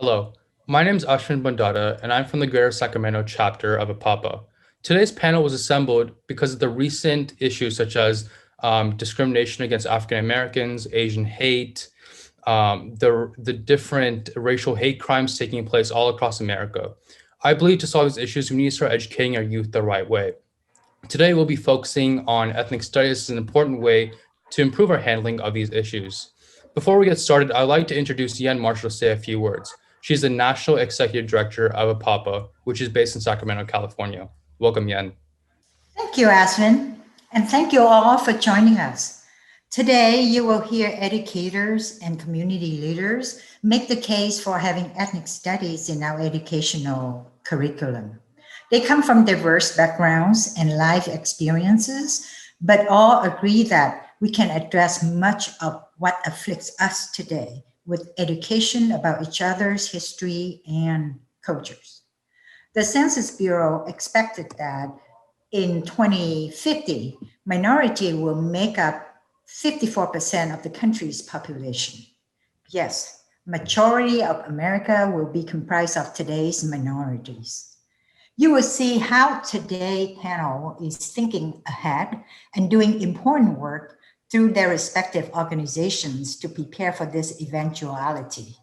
Hello, my name is Ashwin Bandada, and I'm from the Greater Sacramento chapter of APAPA. Today's panel was assembled because of the recent issues such as discrimination against African Americans, Asian hate, the different racial hate crimes taking place all across America. I believe to solve these issues, we need to start educating our youth the right way. Today, we'll be focusing on ethnic studies as an important way to improve our handling of these issues. Before we get started, I'd like to introduce Yen Marshall to say a few words. She's the National Executive Director of APAPA, which is based in Sacramento, California. Welcome, Yen. Thank you, Aswin, and thank you all for joining us. Today, you will hear educators and community leaders make the case for having ethnic studies in our educational curriculum. They come from diverse backgrounds and life experiences, but all agree that we can address much of what afflicts us today with education about each other's history and cultures. The Census Bureau expected that in 2050, minority will make up 54% of the country's population. Yes, majority of America will be comprised of today's minorities. You will see how today's panel is thinking ahead and doing important work through their respective organizations to prepare for this eventuality.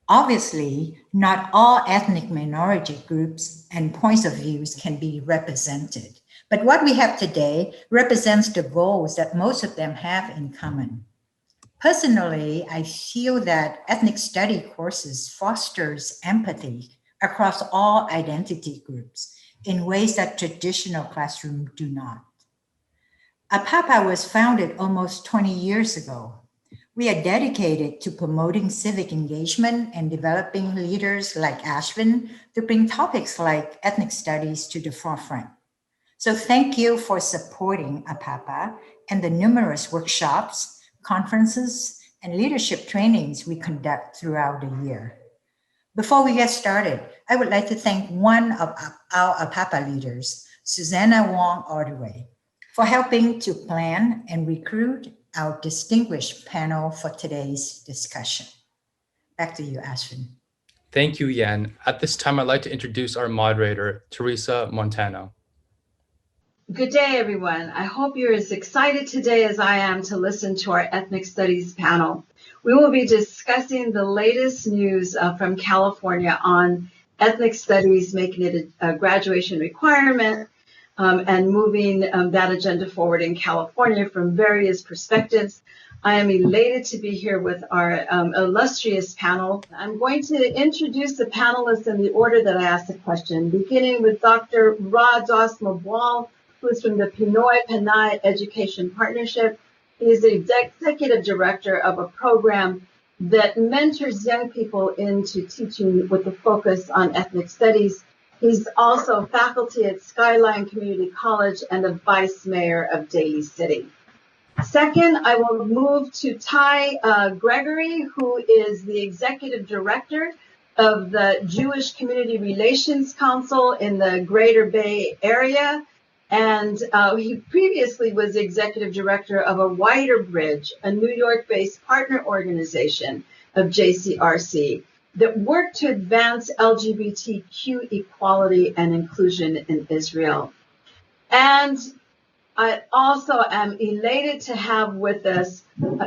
Obviously, not all ethnic minority groups and points of views can be represented, but what we have today represents the goals that most of them have in common. Personally, I feel that ethnic study courses fosters empathy across all identity groups in ways that traditional classrooms do not. APAPA was founded almost 20 years ago. We are dedicated to promoting civic engagement and developing leaders like Ashwin to bring topics like ethnic studies to the forefront. So thank you for supporting APAPA and the numerous workshops, conferences, and leadership trainings we conduct throughout the year. Before we get started, I would like to thank one of our APAPA leaders, Susanna Wong Ordway, for helping to plan and recruit our distinguished panel for today's discussion. Back to you, Ashwin. Thank you, Yen. At this time, I'd like to introduce our moderator, Teresa Montano. Good day, everyone. I hope you're as excited today as I am to listen to our Ethnic Studies panel. We will be discussing the latest news from California on ethnic studies, making it a graduation requirement, and moving that agenda forward in California from various perspectives. I am elated to be here with our illustrious panel. I'm going to introduce the panelists in the order that I asked the question, beginning with Dr. Rod Doss-Mabwal, who is from the Pinoy Panay Education Partnership. He is the executive director of a program that mentors young people into teaching with a focus on ethnic studies. He's also faculty at Skyline Community College and the vice mayor of Daly City. Second, I will move to Ty Gregory, who is the executive director of the Jewish Community Relations Council in the Greater Bay Area. And he previously was the executive director of a Wider Bridge, a New York-based partner organization of JCRC that work to advance LGBTQ equality and inclusion in Israel. And I also am elated to have with us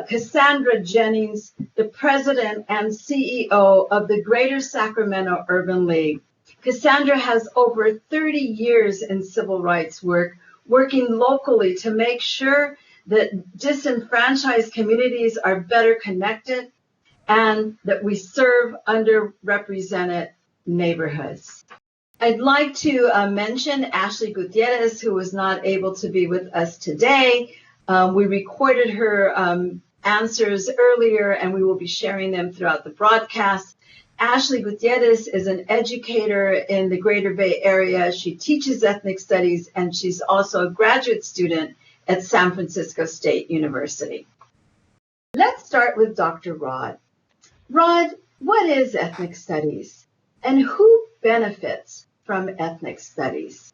Cassandra Jennings, the president and CEO of the Greater Sacramento Urban League. Cassandra has over 30 years in civil rights work, working locally to make sure that disenfranchised communities are better connected and that we serve underrepresented neighborhoods. I'd like to mention Ashley Gutierrez, who was not able to be with us today. We recorded her answers earlier, and we will be sharing them throughout the broadcast. Ashley Gutierrez is an educator in the Greater Bay Area. She teaches ethnic studies, and she's also a graduate student at San Francisco State University. Let's start with Dr. Rod. Rod, what is ethnic studies, and who benefits from ethnic studies?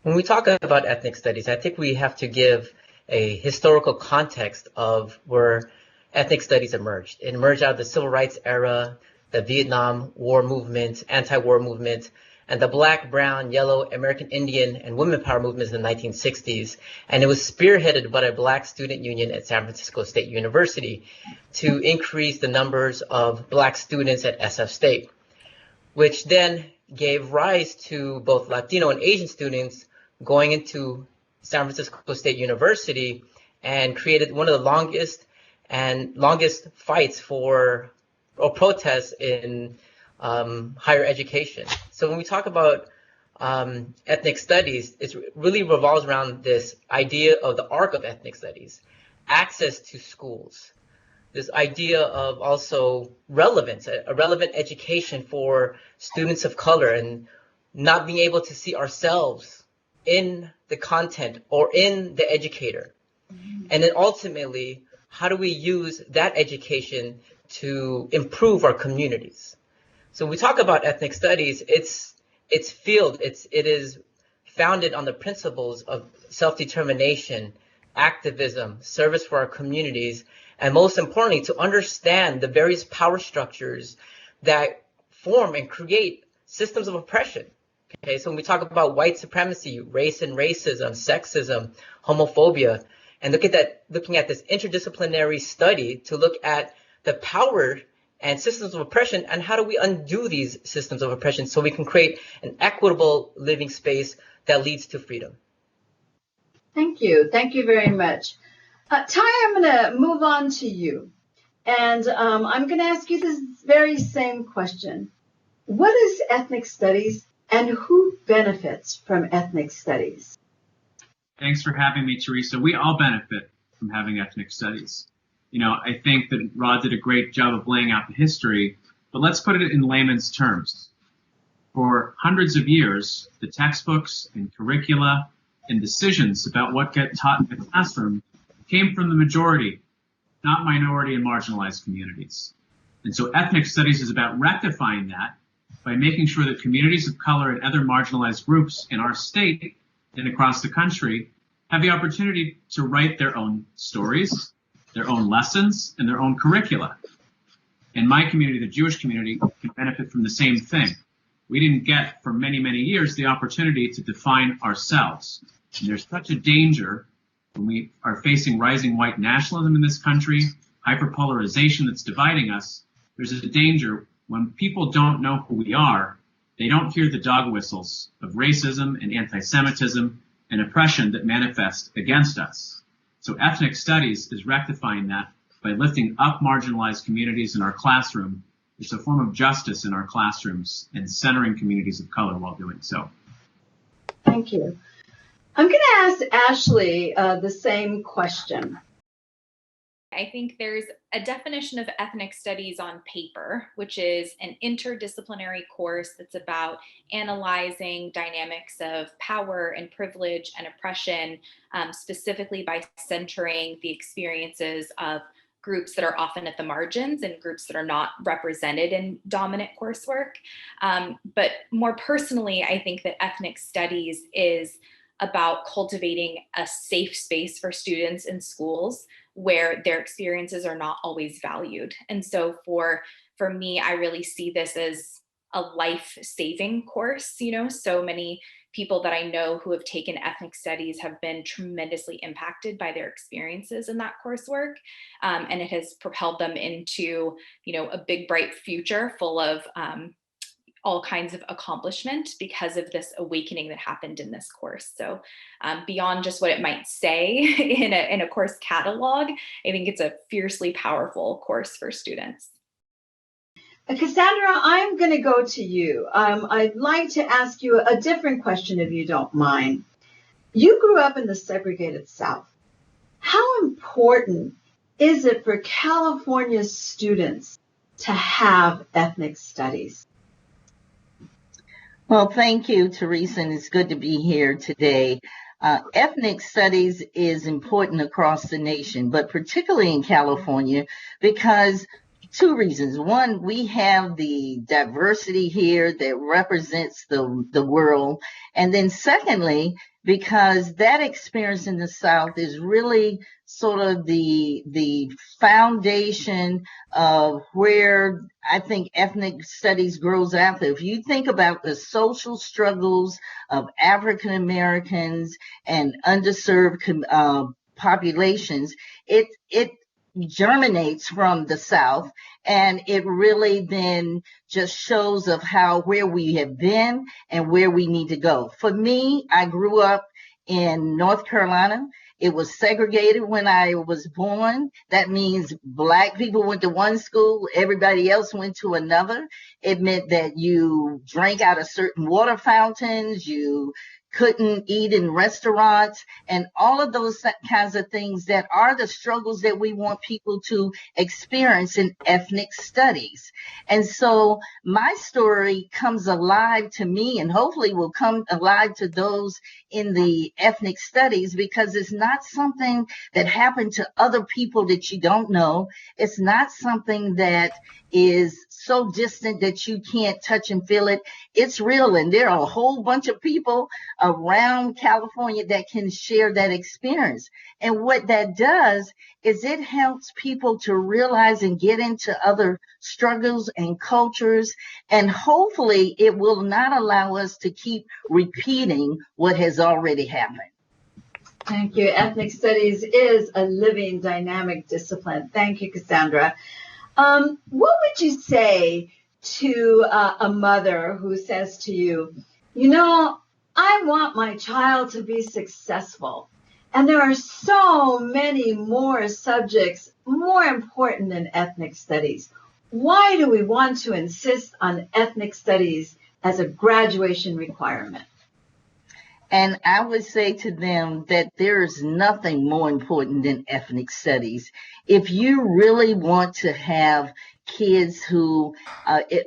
When we talk about ethnic studies, I think we have to give a historical context of where ethnic studies emerged. It emerged out of the civil rights era. the Vietnam War movement, anti-war movement, and the Black, Brown, Yellow, American Indian, and Women Power movements in the 1960s. And it was spearheaded by a Black student union at San Francisco State University to increase the numbers of Black students at SF State, which then gave rise to both Latino and Asian students going into San Francisco State University and created one of the longest fights for or protests in higher education. So when we talk about ethnic studies, it really revolves around this idea of the arc of ethnic studies, access to schools, this idea of also relevance, a relevant education for students of color, and not being able to see ourselves in the content or in the educator. And then ultimately, how do we use that education to improve our communities? So when we talk about ethnic studies, it is founded on the principles of self-determination, activism, service for our communities, and most importantly, to understand the various power structures that form and create systems of oppression. Okay, so when we talk about white supremacy, race and racism, sexism, homophobia, and looking at this interdisciplinary study to look at the power and systems of oppression, and how do we undo these systems of oppression so we can create an equitable living space that leads to freedom. Thank you. Thank you very much. Ty, I'm going to move on to you. And I'm going to ask you this very same question. What is ethnic studies, and who benefits from ethnic studies? Thanks for having me, Teresa. We all benefit from having ethnic studies. You know, I think that Rod did a great job of laying out the history, but let's put it in layman's terms. For hundreds of years, the textbooks and curricula and decisions about what get taught in the classroom came from the majority, not minority and marginalized communities. And so ethnic studies is about rectifying that by making sure that communities of color and other marginalized groups in our state and across the country have the opportunity to write their own stories, their own lessons, and their own curricula. In my community, the Jewish community, can benefit from the same thing. We didn't get, for many, many years, the opportunity to define ourselves. And there's such a danger when we are facing rising white nationalism in this country, hyperpolarization that's dividing us. There's a danger when people don't know who we are, they don't hear the dog whistles of racism and anti-Semitism and oppression that manifest against us. So ethnic studies is rectifying that by lifting up marginalized communities in our classroom. It's a form of justice in our classrooms and centering communities of color while doing so. Thank you. I'm going to ask Ashley the same question. I think there's a definition of ethnic studies on paper, which is an interdisciplinary course that's about analyzing dynamics of power and privilege and oppression, specifically by centering the experiences of groups that are often at the margins and groups that are not represented in dominant coursework. But more personally, I think that ethnic studies is about cultivating a safe space for students in schools where their experiences are not always valued. And so for me, I really see this as a life-saving course. You know, so many people that I know who have taken ethnic studies have been tremendously impacted by their experiences in that coursework. And it has propelled them into, you know, a big, bright future full of all kinds of accomplishment because of this awakening that happened in this course. So beyond just what it might say in a course catalog, I think it's a fiercely powerful course for students. Cassandra, I'm going to go to you. I'd like to ask you a different question, if you don't mind. You grew up in the segregated South. How important is it for California students to have ethnic studies? Well, thank you, Teresa, and it's good to be here today. Ethnic studies is important across the nation, but particularly in California, because Two reasons. One, we have the diversity here that represents the world. And then secondly, because that experience in the South is really sort of the foundation of where I think ethnic studies grows after. If you think about the social struggles of African Americans and underserved populations, it germinates from the South, and it really then just shows of how where we have been and where we need to go. For me, I grew up in North Carolina. It was segregated when I was born. That means Black people went to one school, everybody else went to another. It meant that you drank out of certain water fountains, you couldn't eat in restaurants, and all of those kinds of things that are the struggles that we want people to experience in ethnic studies. And so my story comes alive to me, and hopefully will come alive to those in the ethnic studies, because it's not something that happened to other people that you don't know. It's not something that is so distant that you can't touch and feel it. It's real, and there are a whole bunch of people around California that can share that experience. And what that does is it helps people to realize and get into other struggles and cultures, and hopefully it will not allow us to keep repeating what has already happened. Thank you. Ethnic studies is a living, dynamic discipline. Thank you, Cassandra. What would you say to a mother who says to you, you know, I want my child to be successful, and there are so many more subjects more important than ethnic studies. Why do we want to insist on ethnic studies as a graduation requirement? And I would say to them that there is nothing more important than ethnic studies. If you really want to have kids who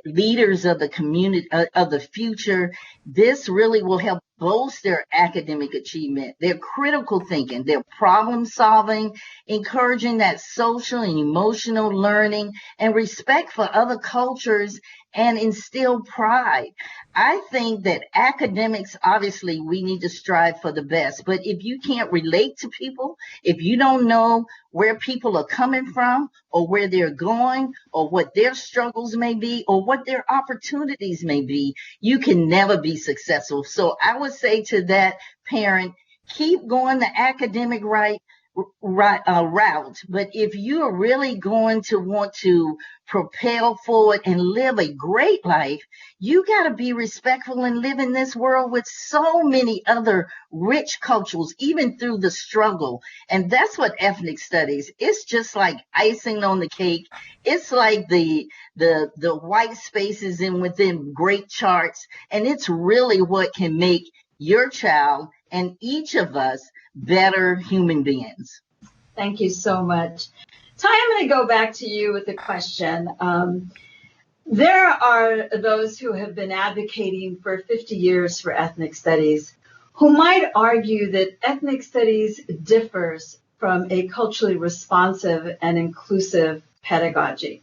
leaders of the community of the future, this really will help boost their academic achievement, their critical thinking, their problem solving, encouraging that social and emotional learning and respect for other cultures, and instill pride. I think that academics, obviously, we need to strive for the best. But if you can't relate to people, if you don't know where people are coming from or where they're going or what their struggles may be or what their opportunities may be, you can never be successful. So I would say to that parent, keep going the academic route. But if you are really going to want to propel forward and live a great life, you got to be respectful and live in this world with so many other rich cultures, even through the struggle. And that's what ethnic studies, it's just like icing on the cake. It's like the white spaces in within great charts. And it's really what can make your child and each of us better human beings. Thank you so much. Ty, I'm going to go back to you with a question. There are those who have been advocating for 50 years for ethnic studies who might argue that ethnic studies differs from a culturally responsive and inclusive pedagogy.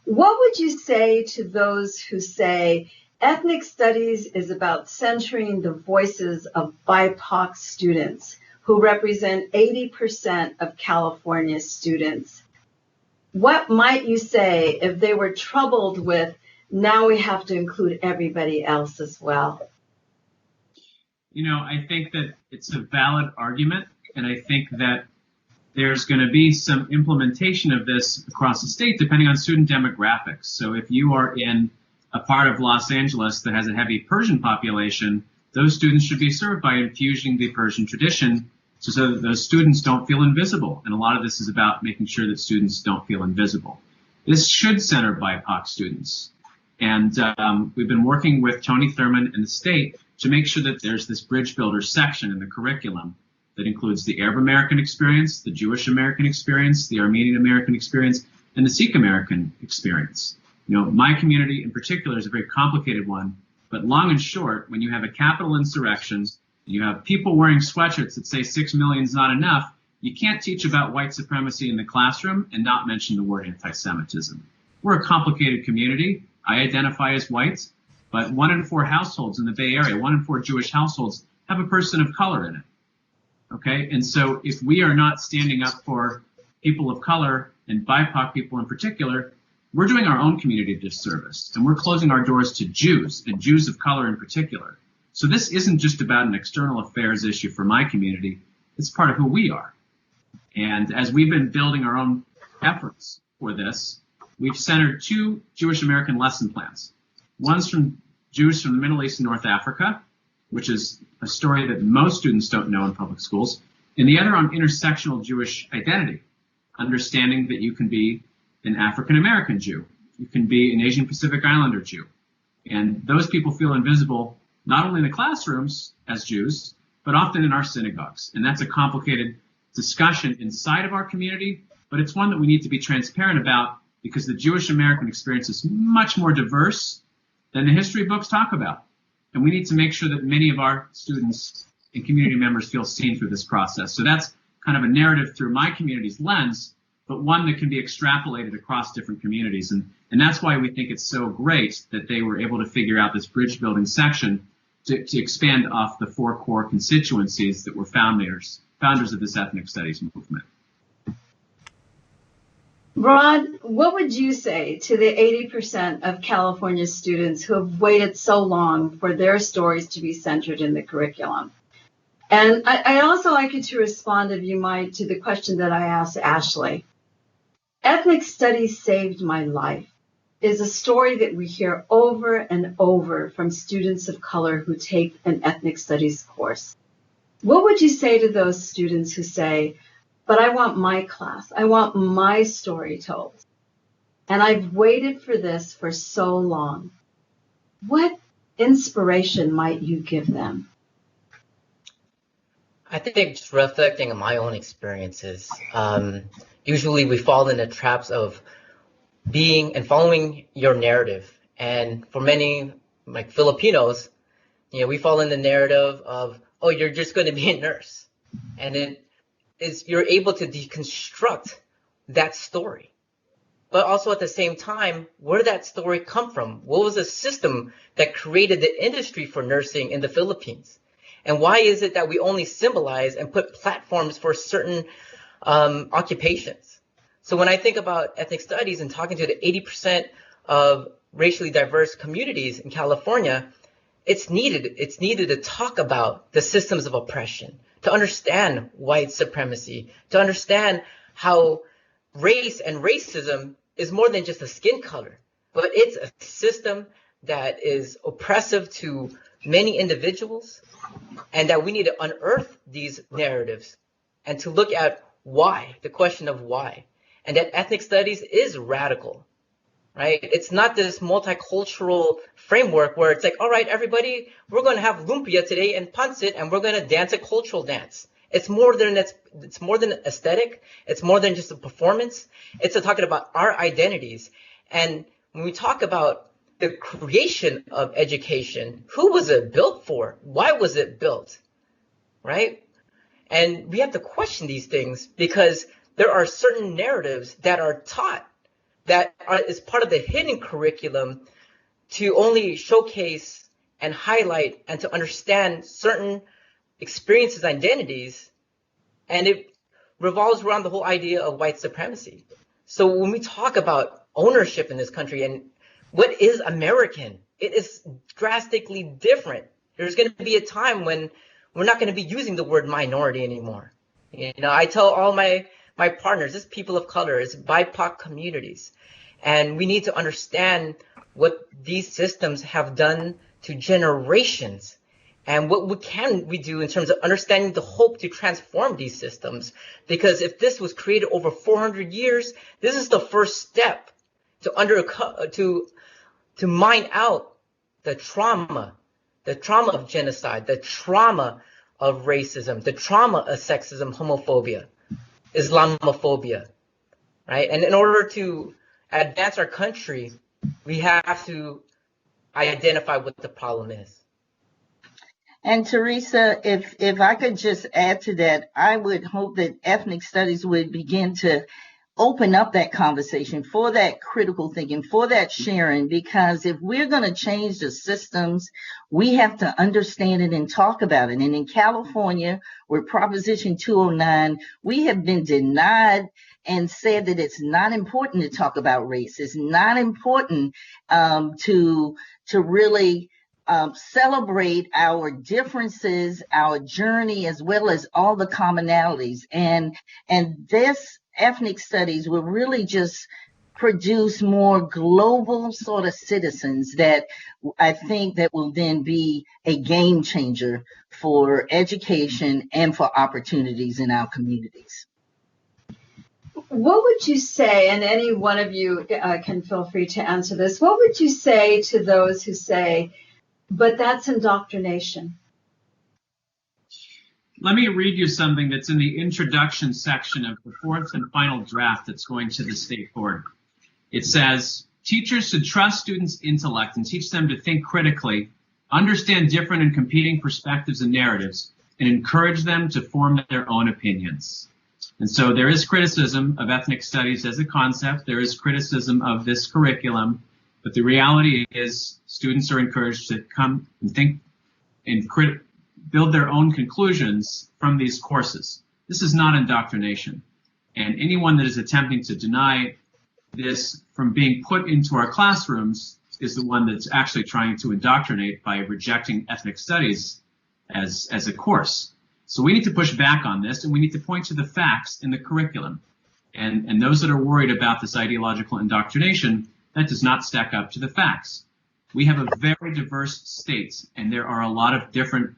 What would you say to those who say ethnic studies is about centering the voices of BIPOC students who represent 80% of California students? What might you say if they were troubled with, now we have to include everybody else as well? You know, I think that it's a valid argument, and I think that there's going to be some implementation of this across the state depending on student demographics. So if you are in a part of Los Angeles that has a heavy Persian population, those students should be served by infusing the Persian tradition so that those students don't feel invisible. And a lot of this is about making sure that students don't feel invisible. This should center BIPOC students. And we've been working with Tony Thurmond and the state to make sure that there's this bridge builder section in the curriculum that includes the Arab American experience, the Jewish American experience, the Armenian American experience, and the Sikh American experience. You know, my community in particular is a very complicated one, but long and short, when you have a capital insurrection, you have people wearing sweatshirts that say 6 million is not enough, you can't teach about white supremacy in the classroom and not mention the word anti-Semitism. We're a complicated community. I identify as white, but 1 in 4 households in the Bay Area, 1 in 4 Jewish households have a person of color in it. Okay, and so if we are not standing up for people of color and BIPOC people in particular, we're doing our own community a disservice, and we're closing our doors to Jews and Jews of color in particular. So this isn't just about an external affairs issue for my community, it's part of who we are. And as we've been building our own efforts for this, we've centered 2 Jewish American lesson plans. One's from Jews from the Middle East and North Africa, which is a story that most students don't know in public schools, and the other on intersectional Jewish identity, understanding that you can be an African American Jew, you can be an Asian Pacific Islander Jew, and those people feel invisible not only in the classrooms as Jews, but often in our synagogues. And that's a complicated discussion inside of our community, but it's one that we need to be transparent about because the Jewish American experience is much more diverse than the history books talk about. And we need to make sure that many of our students and community members feel seen through this process. So that's kind of a narrative through my community's lens, but one that can be extrapolated across different communities. And that's why we think it's so great that they were able to figure out this bridge building section to expand off the 4 core constituencies that were founders of this ethnic studies movement. Rod, what would you say to the 80% of California students who have waited so long for their stories to be centered in the curriculum? And I'd also like you to respond, if you might, to the question that I asked Ashley. Ethnic studies saved my life is a story that we hear over and over from students of color who take an ethnic studies course. What would you say to those students who say, but I want my class, I want my story told, and I've waited for this for so long? What inspiration might you give them? I think just reflecting on my own experiences, usually we fall in the traps of being and following your narrative. And for many, like Filipinos, we fall in the narrative of, oh, you're just going to be a nurse. And it is, you're able to deconstruct that story. But also at the same time, where did that story come from? What was the system that created the industry for nursing in the Philippines? And why is it that we only symbolize and put platforms for certain occupations? So when I think about ethnic studies and talking to the 80% of racially diverse communities in California, it's needed to talk about the systems of oppression, to understand white supremacy, to understand how race and racism is more than just a skin color, but it's a system that is oppressive to many individuals, and that we need to unearth these narratives and to look at why, the question of why. And that ethnic studies is radical, right? It's not this multicultural framework where it's like, all right, everybody, we're going to have lumpia today and pancit, and we're going to dance a cultural dance. It's more than aesthetic. It's more than just a performance. It's talking about our identities. And when we talk about the creation of education, who was it built for? Why was it built, right? And we have to question these things because there are certain narratives that are taught that is part of the hidden curriculum to only showcase and highlight and to understand certain experiences, identities, and it revolves around the whole idea of white supremacy. So when we talk about ownership in this country and what is American, it is drastically different. There's going to be a time when we're not going to be using the word minority anymore. I tell all my partners, it's people of color, it's BIPOC communities. And we need to understand what these systems have done to generations and what can we do in terms of understanding the hope to transform these systems. Because if this was created over 400 years, this is the first step to mine out the trauma of genocide, the trauma of racism, the trauma of sexism, homophobia, Islamophobia, right? And in order to advance our country, we have to identify what the problem is. And Teresa, if I could just add to that, I would hope that ethnic studies would begin to open up that conversation for that critical thinking, for that sharing, because if we're going to change the systems, we have to understand it and talk about it. And in California, with Proposition 209, we have been denied and said that it's not important to talk about race. It's not important to really celebrate our differences, our journey, as well as all the commonalities. And this ethnic studies will really just produce more global sort of citizens that I think that will then be a game changer for education and for opportunities in our communities. What would you say, and any one of you can feel free to answer this, what would you say to those who say, but that's indoctrination? Let me read you something that's in the introduction section of the fourth and final draft that's going to the state board. It says, teachers should trust students' intellect and teach them to think critically, understand different and competing perspectives and narratives, and encourage them to form their own opinions. And so there is criticism of ethnic studies as a concept. There is criticism of this curriculum. But the reality is students are encouraged to come and think and build their own conclusions from these courses. This is not indoctrination. And anyone that is attempting to deny this from being put into our classrooms is the one that's actually trying to indoctrinate by rejecting ethnic studies as a course. So we need to push back on this, and we need to point to the facts in the curriculum. And those that are worried about this ideological indoctrination, that does not stack up to the facts. We have a very diverse state, and there are a lot of different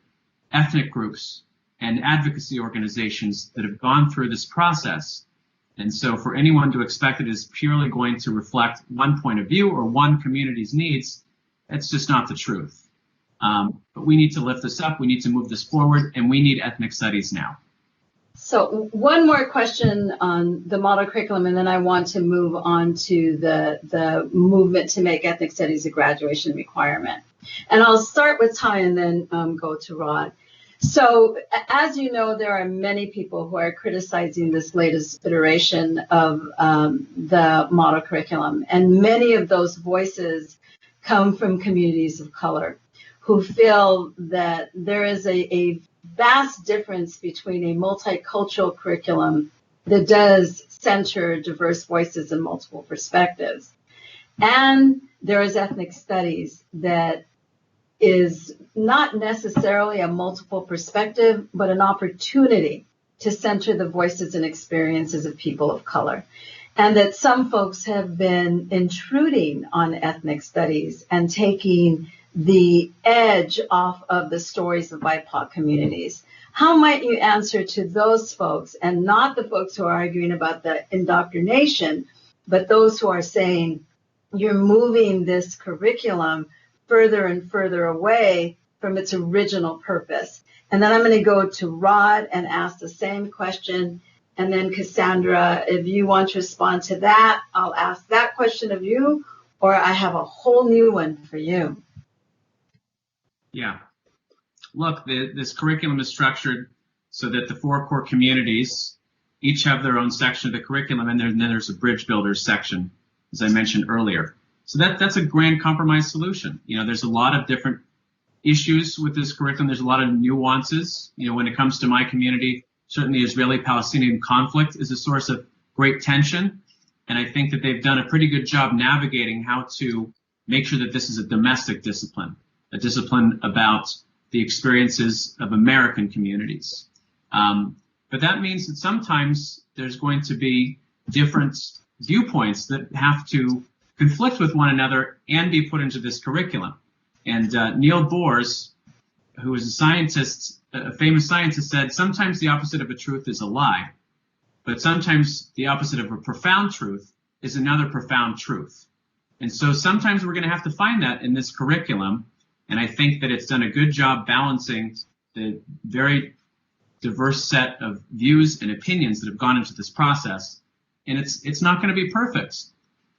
ethnic groups and advocacy organizations that have gone through this process. And so for anyone to expect it is purely going to reflect one point of view or one community's needs, that's just not the truth. But we need to lift this up, we need to move this forward, and we need ethnic studies now. So one more question on the model curriculum, and then I want to move on to the movement to make ethnic studies a graduation requirement. And I'll start with Ty and then go to Rod. So as you know, there are many people who are criticizing this latest iteration of the model curriculum. And many of those voices come from communities of color who feel that there is a vast difference between a multicultural curriculum that does center diverse voices and multiple perspectives. And there is ethnic studies that is not necessarily a multiple perspective, but an opportunity to center the voices and experiences of people of color. And that some folks have been intruding on ethnic studies and taking the edge off of the stories of BIPOC communities. How might you answer to those folks, and not the folks who are arguing about the indoctrination, but those who are saying you're moving this curriculum further and further away from its original purpose? And then I'm going to go to Rod and ask the same question. And then Cassandra, if you want to respond to that, I'll ask that question of you, or I have a whole new one for you. Yeah. Look, this curriculum is structured so that the four core communities each have their own section of the curriculum, and then there's a bridge builders section, as I mentioned earlier. So that's a grand compromise solution. You know, there's a lot of different issues with this curriculum. There's a lot of nuances. You know, when it comes to my community, certainly Israeli-Palestinian conflict is a source of great tension. And I think that they've done a pretty good job navigating how to make sure that this is a domestic discipline, a discipline about the experiences of American communities. But that means that sometimes there's going to be different viewpoints that have to conflict with one another and be put into this curriculum. And Neil Boers, who is a scientist, a famous scientist, said sometimes the opposite of a truth is a lie, but sometimes the opposite of a profound truth is another profound truth. And so sometimes we're going to have to find that in this curriculum. And I think that it's done a good job balancing the very diverse set of views and opinions that have gone into this process. And it's not going to be perfect.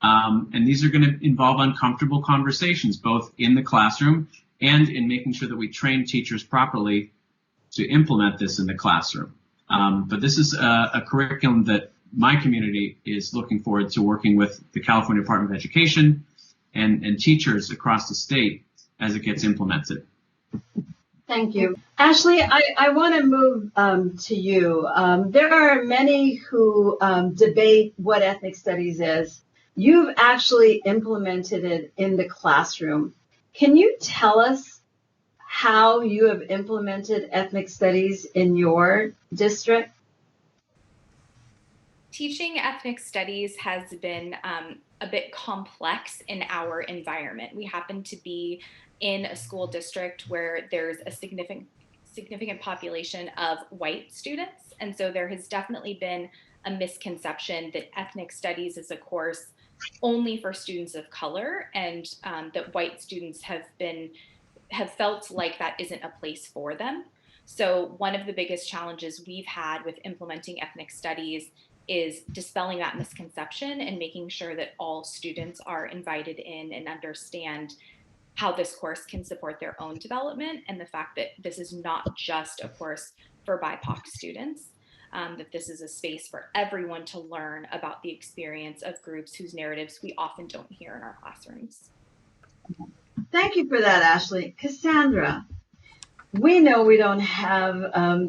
And these are going to involve uncomfortable conversations, both in the classroom and in making sure that we train teachers properly to implement this in the classroom. But this is a curriculum that my community is looking forward to working with the California Department of Education and teachers across the state as it gets implemented. Thank you. Ashley, I want to move to you. There are many who debate what ethnic studies is. You've actually implemented it in the classroom. Can you tell us how you have implemented ethnic studies in your district? Teaching ethnic studies has been a bit complex in our environment. We happen to be in a school district where there's a significant population of white students. And so there has definitely been a misconception that ethnic studies is a course only for students of color, and that white students have felt like that isn't a place for them. So one of the biggest challenges we've had with implementing ethnic studies is dispelling that misconception and making sure that all students are invited in and understand how this course can support their own development, and the fact that this is not just a course for BIPOC students, that this is a space for everyone to learn about the experience of groups whose narratives we often don't hear in our classrooms. Thank you for that, Ashley. Cassandra, we know we don't have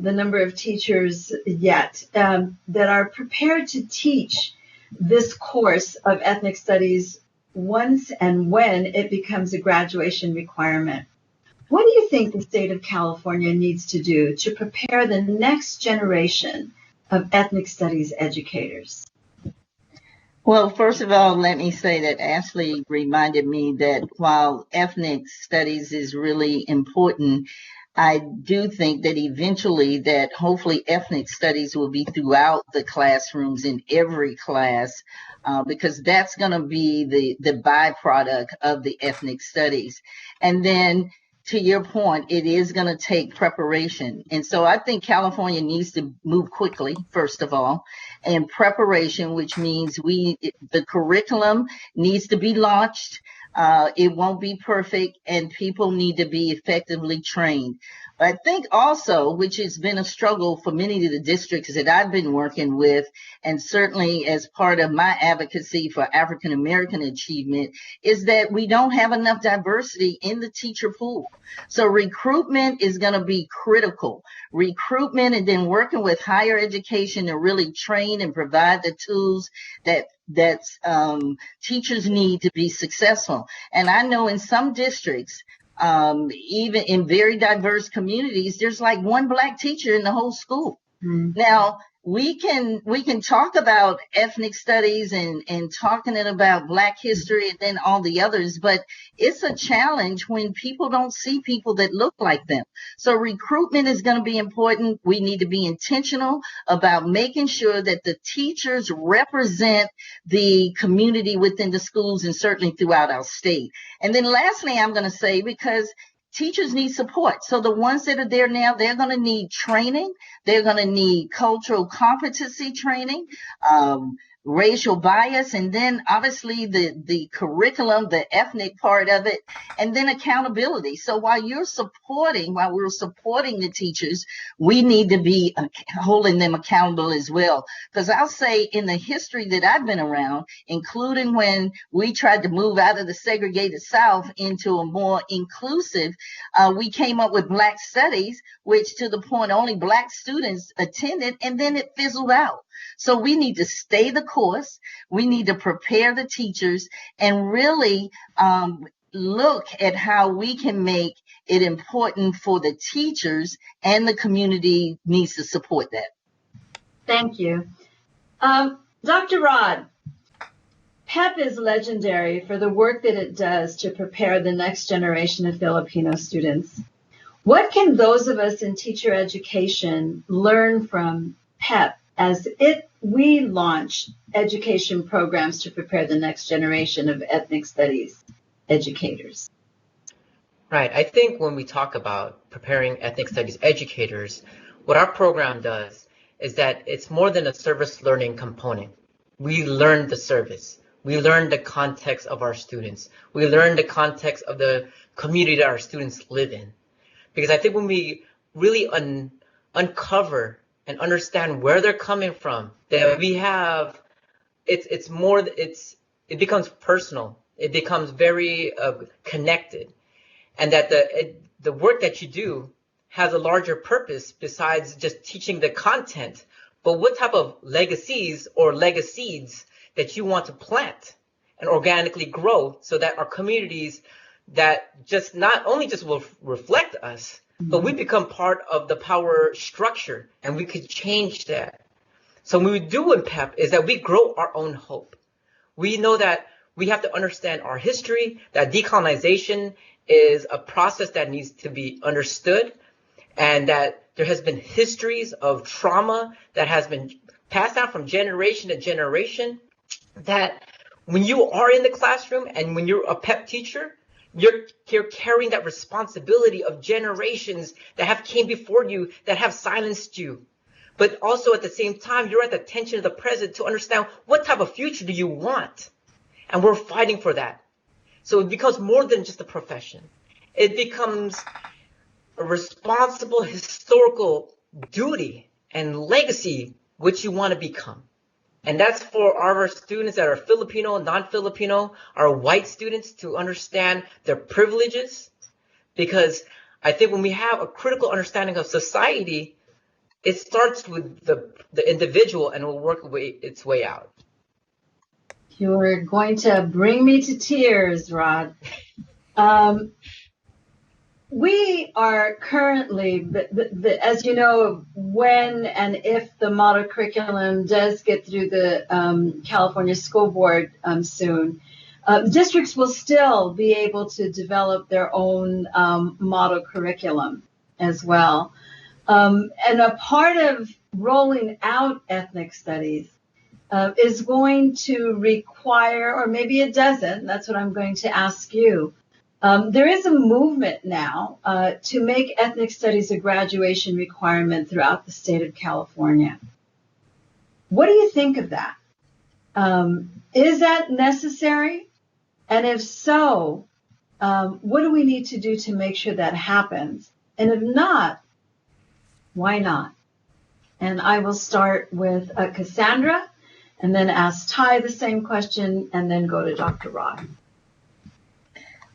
the number of teachers yet that are prepared to teach this course of ethnic studies once and when it becomes a graduation requirement. What do you think the state of California needs to do to prepare the next generation of ethnic studies educators? Well, first of all, let me say that Ashley reminded me that while ethnic studies is really important, I do think that eventually that hopefully ethnic studies will be throughout the classrooms in every class, because that's going to be the byproduct of the ethnic studies. And then to your point, it is going to take preparation. And so I think California needs to move quickly, first of all, and preparation, which means the curriculum needs to be launched. It won't be perfect, and people need to be effectively trained. But I think also, which has been a struggle for many of the districts that I've been working with, and certainly as part of my advocacy for African American achievement, is that we don't have enough diversity in the teacher pool. So recruitment is going to be critical. Recruitment, and then working with higher education to really train and provide the tools that teachers need to be successful. And I know in some districts, even in very diverse communities, there's like one Black teacher in the whole school. Now, we can talk about ethnic studies and talking about Black history and then all the others, but it's a challenge when people don't see people that look like them. So recruitment is going to be important. We need to be intentional about making sure that the teachers represent the community within the schools and certainly throughout our state. And then lastly, I'm going to say, because teachers need support. So the ones that are there now, they're going to need training. They're going to need cultural competency training, racial bias, and then obviously the curriculum, the ethnic part of it, and then accountability. So while we're supporting the teachers, we need to be holding them accountable as well. Because I'll say in the history that I've been around, including when we tried to move out of the segregated South into a more inclusive, we came up with Black studies, which to the point only Black students attended, and then it fizzled out. So we need to stay the course. We need to prepare the teachers and really look at how we can make it important for the teachers, and the community needs to support that. Thank you. Dr. Rod, PEP is legendary for the work that it does to prepare the next generation of Filipino students. What can those of us in teacher education learn from PEP as we launch education programs to prepare the next generation of ethnic studies educators? Right. I think when we talk about preparing ethnic studies educators, what our program does is that it's more than a service learning component. We learn the service. We learn the context of our students. We learn the context of the community that our students live in. Because I think when we really uncover and understand where they're coming from, that we have, it becomes personal. It becomes very connected, and that the work that you do has a larger purpose besides just teaching the content, but what type of legacies or legaseeds that you want to plant and organically grow, so that our communities that just not only just will reflect us, but we become part of the power structure, and we could change that. So what we do in PEP is that we grow our own hope. We know that we have to understand our history, that decolonization is a process that needs to be understood, and that there has been histories of trauma that has been passed down from generation to generation, that when you are in the classroom and when you're a PEP teacher, you're carrying that responsibility of generations that have came before you, that have silenced you. But also at the same time, you're at the tension of the present to understand what type of future do you want? And we're fighting for that. So it becomes more than just a profession. It becomes a responsible historical duty and legacy which you want to become. And that's for our students that are Filipino, non-Filipino, our white students, to understand their privileges. Because I think when we have a critical understanding of society, it starts with the individual and will work its way out. You're going to bring me to tears, Rod. We are currently, as you know, when and if the model curriculum does get through the California School Board soon, districts will still be able to develop their own model curriculum as well. And a part of rolling out ethnic studies is going to require, or maybe it doesn't, that's what I'm going to ask you. There is a movement now to make ethnic studies a graduation requirement throughout the state of California. What do you think of that? Is that necessary? And if so, what do we need to do to make sure that happens? And if not, why not? And I will start with Cassandra, and then ask Ty the same question, and then go to Dr. Rod.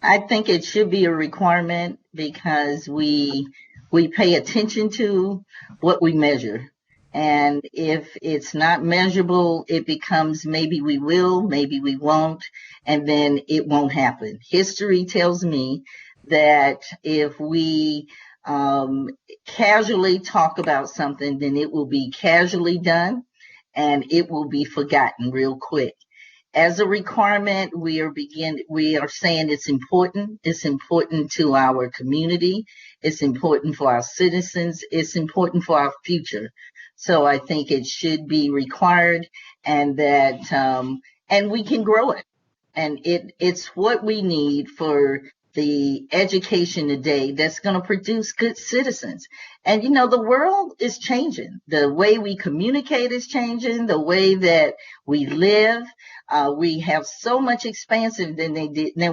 I think it should be a requirement because we pay attention to what we measure. And if it's not measurable, it becomes maybe we will, maybe we won't, and then it won't happen. History tells me that if we casually talk about something, then it will be casually done and it will be forgotten real quick. As a requirement, we are saying it's important. It's important to our community. It's important for our citizens. It's important for our future. So I think it should be required, and that and we can grow it. And it's what we need for the education today that's going to produce good citizens. And you know, the world is changing. The way we communicate is changing. The way that we live. We have so much expansive than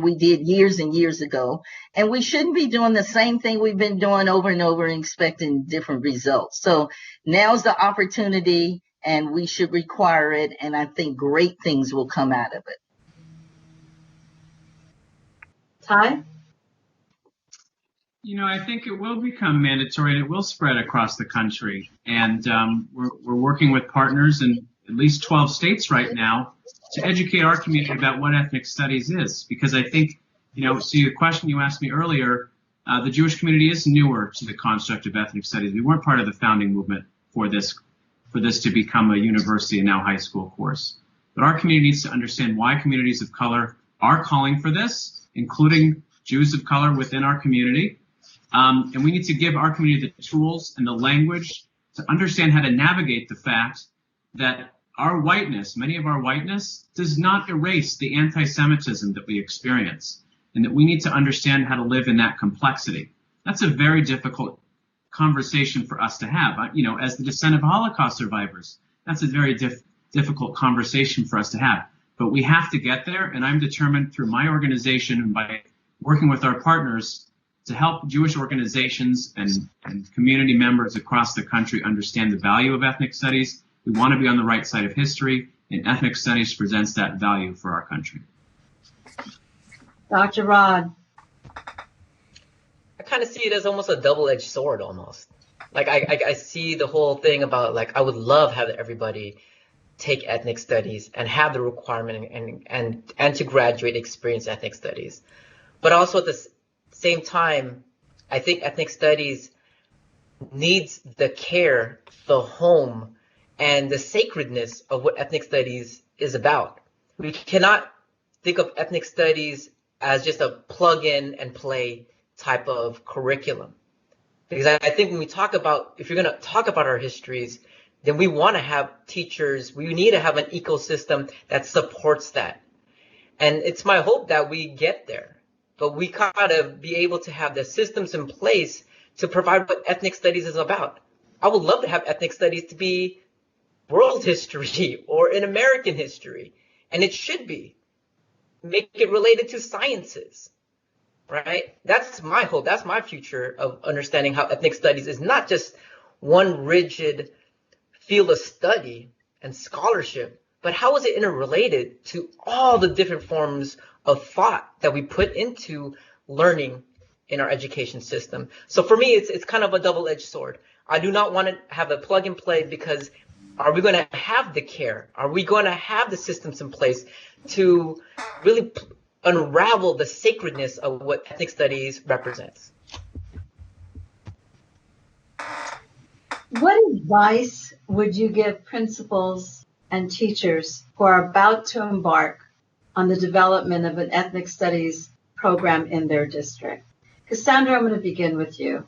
we did years and years ago. And we shouldn't be doing the same thing we've been doing over and over and expecting different results. So now's the opportunity, and we should require it. And I think great things will come out of it. Ty? You know, I think it will become mandatory and it will spread across the country. And we're working with partners in at least 12 states right now to educate our community about what ethnic studies is. Because I think, you know, see the question you asked me earlier, the Jewish community is newer to the construct of ethnic studies. We weren't part of the founding movement for this to become a university and now high school course. But our community needs to understand why communities of color are calling for this, including Jews of color within our community. And we need to give our community the tools and the language to understand how to navigate the fact that our whiteness, many of our whiteness, does not erase the anti-Semitism that we experience, and that we need to understand how to live in that complexity. That's a very difficult conversation for us to have. You know, as the descendant of Holocaust survivors, that's a very difficult conversation for us to have. But we have to get there, and I'm determined through my organization and by working with our partners to help Jewish organizations and community members across the country understand the value of ethnic studies. We want to be on the right side of history, and ethnic studies presents that value for our country. Dr. Rod. I kind of see it as almost a double-edged sword almost. Like I see the whole thing about like I would love have everybody take ethnic studies and have the requirement and to graduate experience ethnic studies. But also at the same time, I think ethnic studies needs the care, the home, and the sacredness of what ethnic studies is about. We cannot think of ethnic studies as just a plug-in and play type of curriculum. Because I think when we talk about, if you're going to talk about our histories, then we want to have teachers, we need to have an ecosystem that supports that. And it's my hope that we get there. But we gotta be able to have the systems in place to provide what ethnic studies is about. I would love to have ethnic studies to be world history or in American history. And it should be. Make it related to sciences. Right? That's my hope. That's my future of understanding how ethnic studies is not just one rigid field of study and scholarship, but how is it interrelated to all the different forms of thought that we put into learning in our education system. So for me, it's kind of a double-edged sword. I do not want to have a plug and play because are we going to have the care? Are we going to have the systems in place to really unravel the sacredness of what ethnic studies represents? What advice would you give principals and teachers who are about to embark on the development of an ethnic studies program in their district? Cassandra, I'm going to begin with you.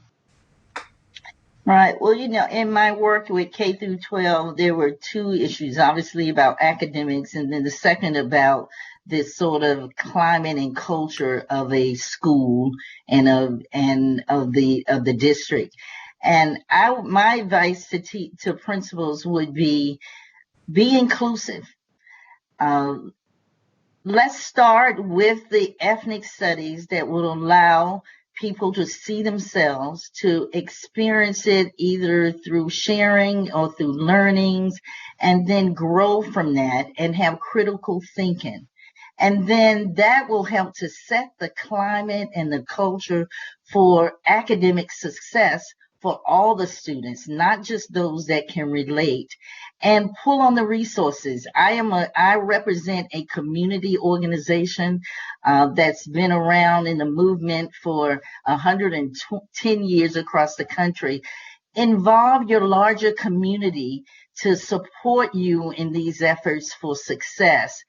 Right. Well, in my work with K through 12, there were two issues, obviously about academics, and then the second about this sort of climate and culture of a school and of the district. And my advice to principals would be inclusive. Let's start with the ethnic studies that will allow people to see themselves, to experience it either through sharing or through learnings, and then grow from that and have critical thinking. And then that will help to set the climate and the culture for academic success for all the students, not just those that can relate, and pull on the resources. I represent a community organization that's been around in the movement for 110 years across the country. Involve your larger community to support you in these efforts for success,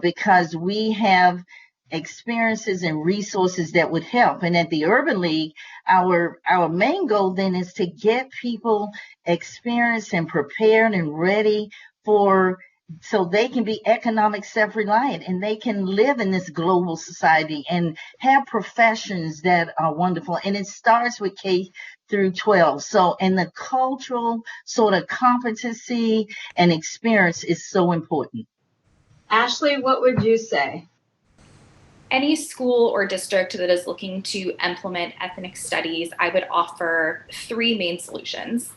because we have experiences and resources that would help. And at the Urban League, our main goal then is to get people experienced and prepared and ready so they can be economic self-reliant and they can live in this global society and have professions that are wonderful. And it starts with K through 12. So, and the cultural sort of competency and experience is so important. Ashley, what would you say? Any school or district that is looking to implement ethnic studies, I would offer three main solutions,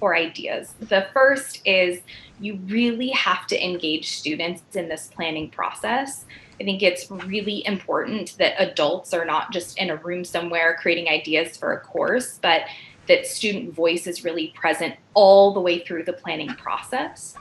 or ideas. The first is you really have to engage students in this planning process. I think it's really important that adults are not just in a room somewhere creating ideas for a course, but that student voice is really present all the way through the planning process.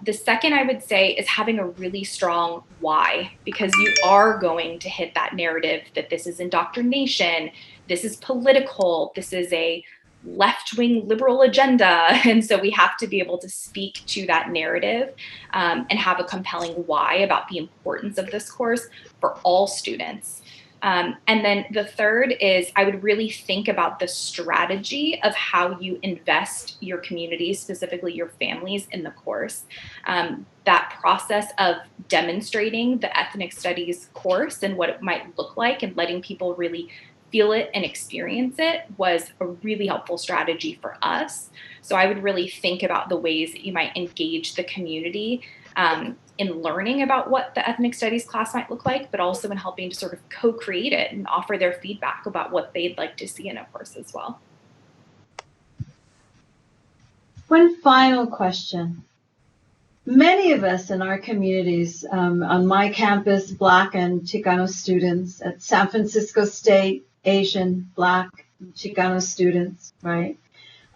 The second I would say is having a really strong why, because you are going to hit that narrative that this is indoctrination, this is political, this is a left-wing liberal agenda. And so we have to be able to speak to that narrative and have a compelling why about the importance of this course for all students. And then the third is I would really think about the strategy of how you invest your community, specifically your families, in the course. That process of demonstrating the ethnic studies course and what it might look like and letting people really feel it and experience it was a really helpful strategy for us. So I would really think about the ways that you might engage the community in learning about what the ethnic studies class might look like, but also in helping to sort of co-create it and offer their feedback about what they'd like to see in a course as well. One final question. Many of us in our communities, on my campus, Black and Chicano students, at San Francisco State, Asian, Black, Chicano students, right?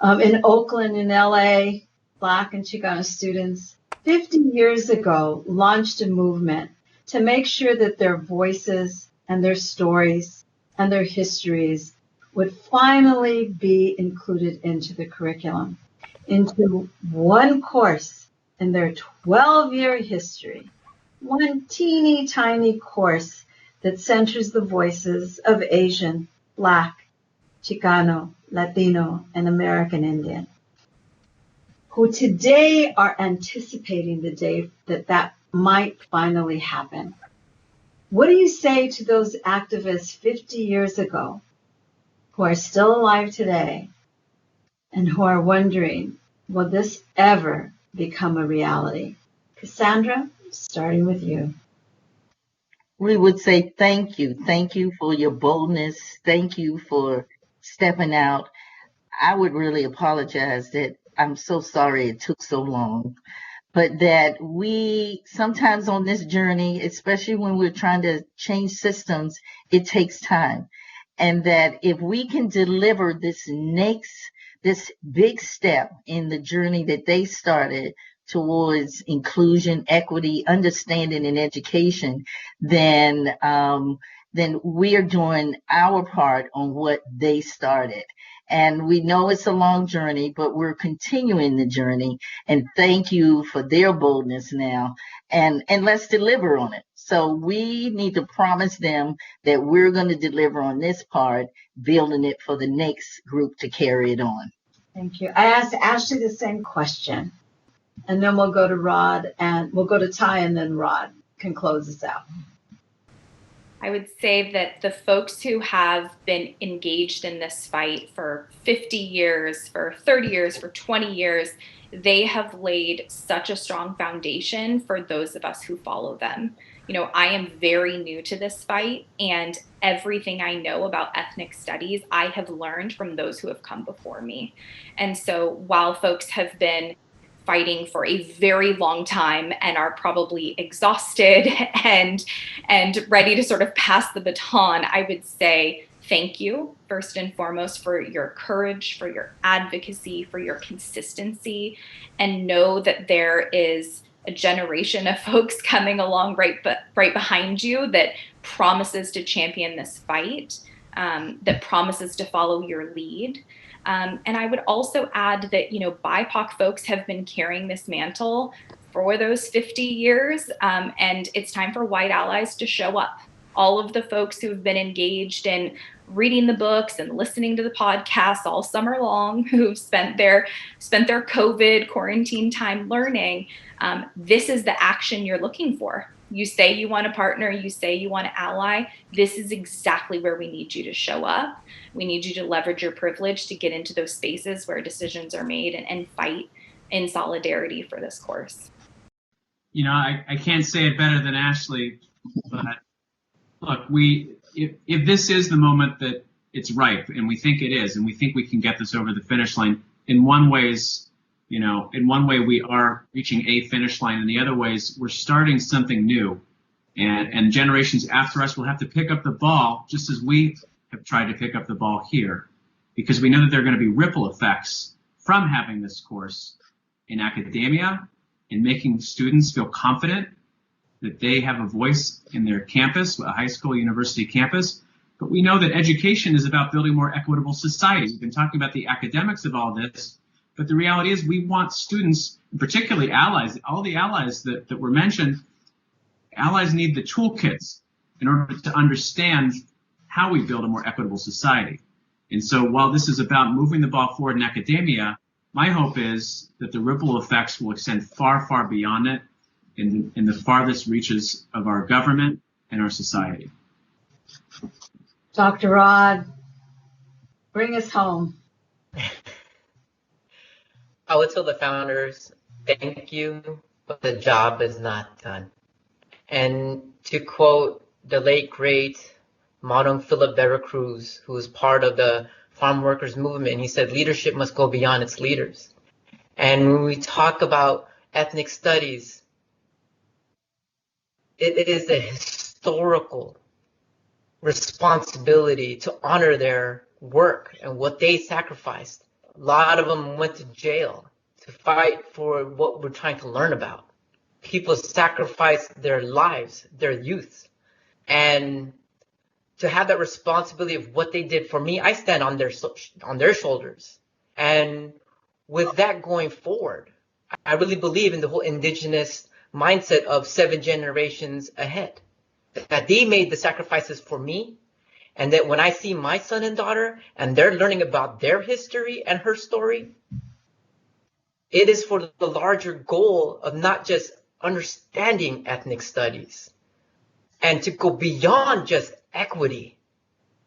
In Oakland, in LA, Black and Chicano students, 50 years ago, launched a movement to make sure that their voices and their stories and their histories would finally be included into the curriculum, into one course in their 12-year history, one teeny tiny course that centers the voices of Asian, Black, Chicano, Latino, and American Indian, who today are anticipating the day that that might finally happen. What do you say to those activists 50 years ago who are still alive today and who are wondering, will this ever become a reality? Cassandra, starting with you. We would say thank you. Thank you for your boldness. Thank you for stepping out. I would really apologize that I'm so sorry it took so long, but that we sometimes on this journey, especially when we're trying to change systems, it takes time. And that if we can deliver this big step in the journey that they started towards inclusion, equity, understanding, and education, then we're doing our part on what they started. And we know it's a long journey, but we're continuing the journey. And thank you for their boldness now. And let's deliver on it. So we need to promise them that we're going to deliver on this part, building it for the next group to carry it on. Thank you. I asked Ashley the same question, and then we'll go to Rod, and we'll go to Ty, and then Rod can close us out. I would say that the folks who have been engaged in this fight for 50 years, for 30 years, for 20 years, they have laid such a strong foundation for those of us who follow them. You know, I am very new to this fight, and everything I know about ethnic studies, I have learned from those who have come before me. And so while folks have been fighting for a very long time and are probably exhausted and ready to sort of pass the baton, I would say thank you, first and foremost, for your courage, for your advocacy, for your consistency, and know that there is a generation of folks coming along right behind you that promises to champion this fight, that promises to follow your lead. And I would also add that, you know, BIPOC folks have been carrying this mantle for those 50 years, and it's time for white allies to show up. All of the folks who have been engaged in reading the books and listening to the podcasts all summer long, who've spent their COVID quarantine time learning, this is the action you're looking for. You say you want to partner, you say you want to ally. This is exactly where we need you to show up. We need you to leverage your privilege to get into those spaces where decisions are made and fight in solidarity for this course. You know, I can't say it better than Ashley, but look, if this is the moment that it's ripe, and we think it is, and we think we can get this over the finish line, in one way we are reaching a finish line, and the other ways we're starting something new, and generations after us will have to pick up the ball just as we have tried to pick up the ball here, because we know that there are going to be ripple effects from having this course in academia, in making students feel confident that they have a voice in their campus, a high school, university campus. But we know that education is about building more equitable societies. We've been talking about the academics of all this, but the reality is we want students, particularly allies, all the allies that were mentioned, allies need the toolkits in order to understand how we build a more equitable society. And so while this is about moving the ball forward in academia, my hope is that the ripple effects will extend far, far beyond it in the farthest reaches of our government and our society. Dr. Rod, bring us home. I would tell the founders, thank you. but the job is not done. And to quote the late, great modern Philip Veracruz, who was part of the farm workers movement, he said, leadership must go beyond its leaders. And when we talk about ethnic studies, it is a historical responsibility to honor their work and what they sacrificed. A lot of them went to jail to fight for what we're trying to learn about. People sacrificed their lives, their youth, and to have that responsibility of what they did for me, I stand on their shoulders. And with that going forward, I really believe in the whole indigenous mindset of 7 generations ahead, that they made the sacrifices for me, and that when I see my son and daughter and they're learning about their history and her story, it is for the larger goal of not just understanding ethnic studies and to go beyond just equity,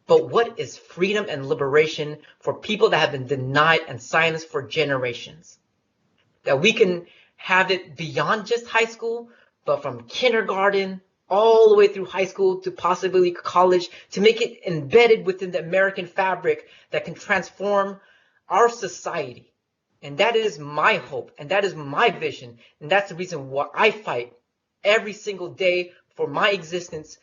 but what is freedom and liberation for people that have been denied and silenced for generations. That we can have it beyond just high school, but from kindergarten all the way through high school to possibly college, to make it embedded within the American fabric that can transform our society. And that is my hope, and that is my vision, and that's the reason why I fight every single day for my existence,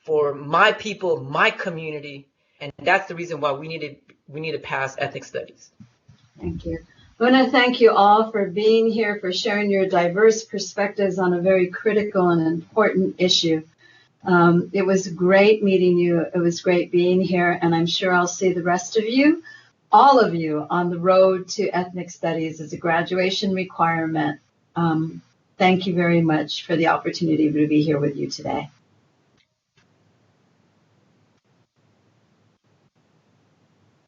for my people, my community, and that's the reason why we need to pass ethnic studies. Thank you. I want to thank you all for being here, for sharing your diverse perspectives on a very critical and important issue. It was great meeting you. It was great being here, and I'm sure I'll see the rest of you, all of you, on the road to ethnic studies as a graduation requirement. Thank you very much for the opportunity to be here with you today.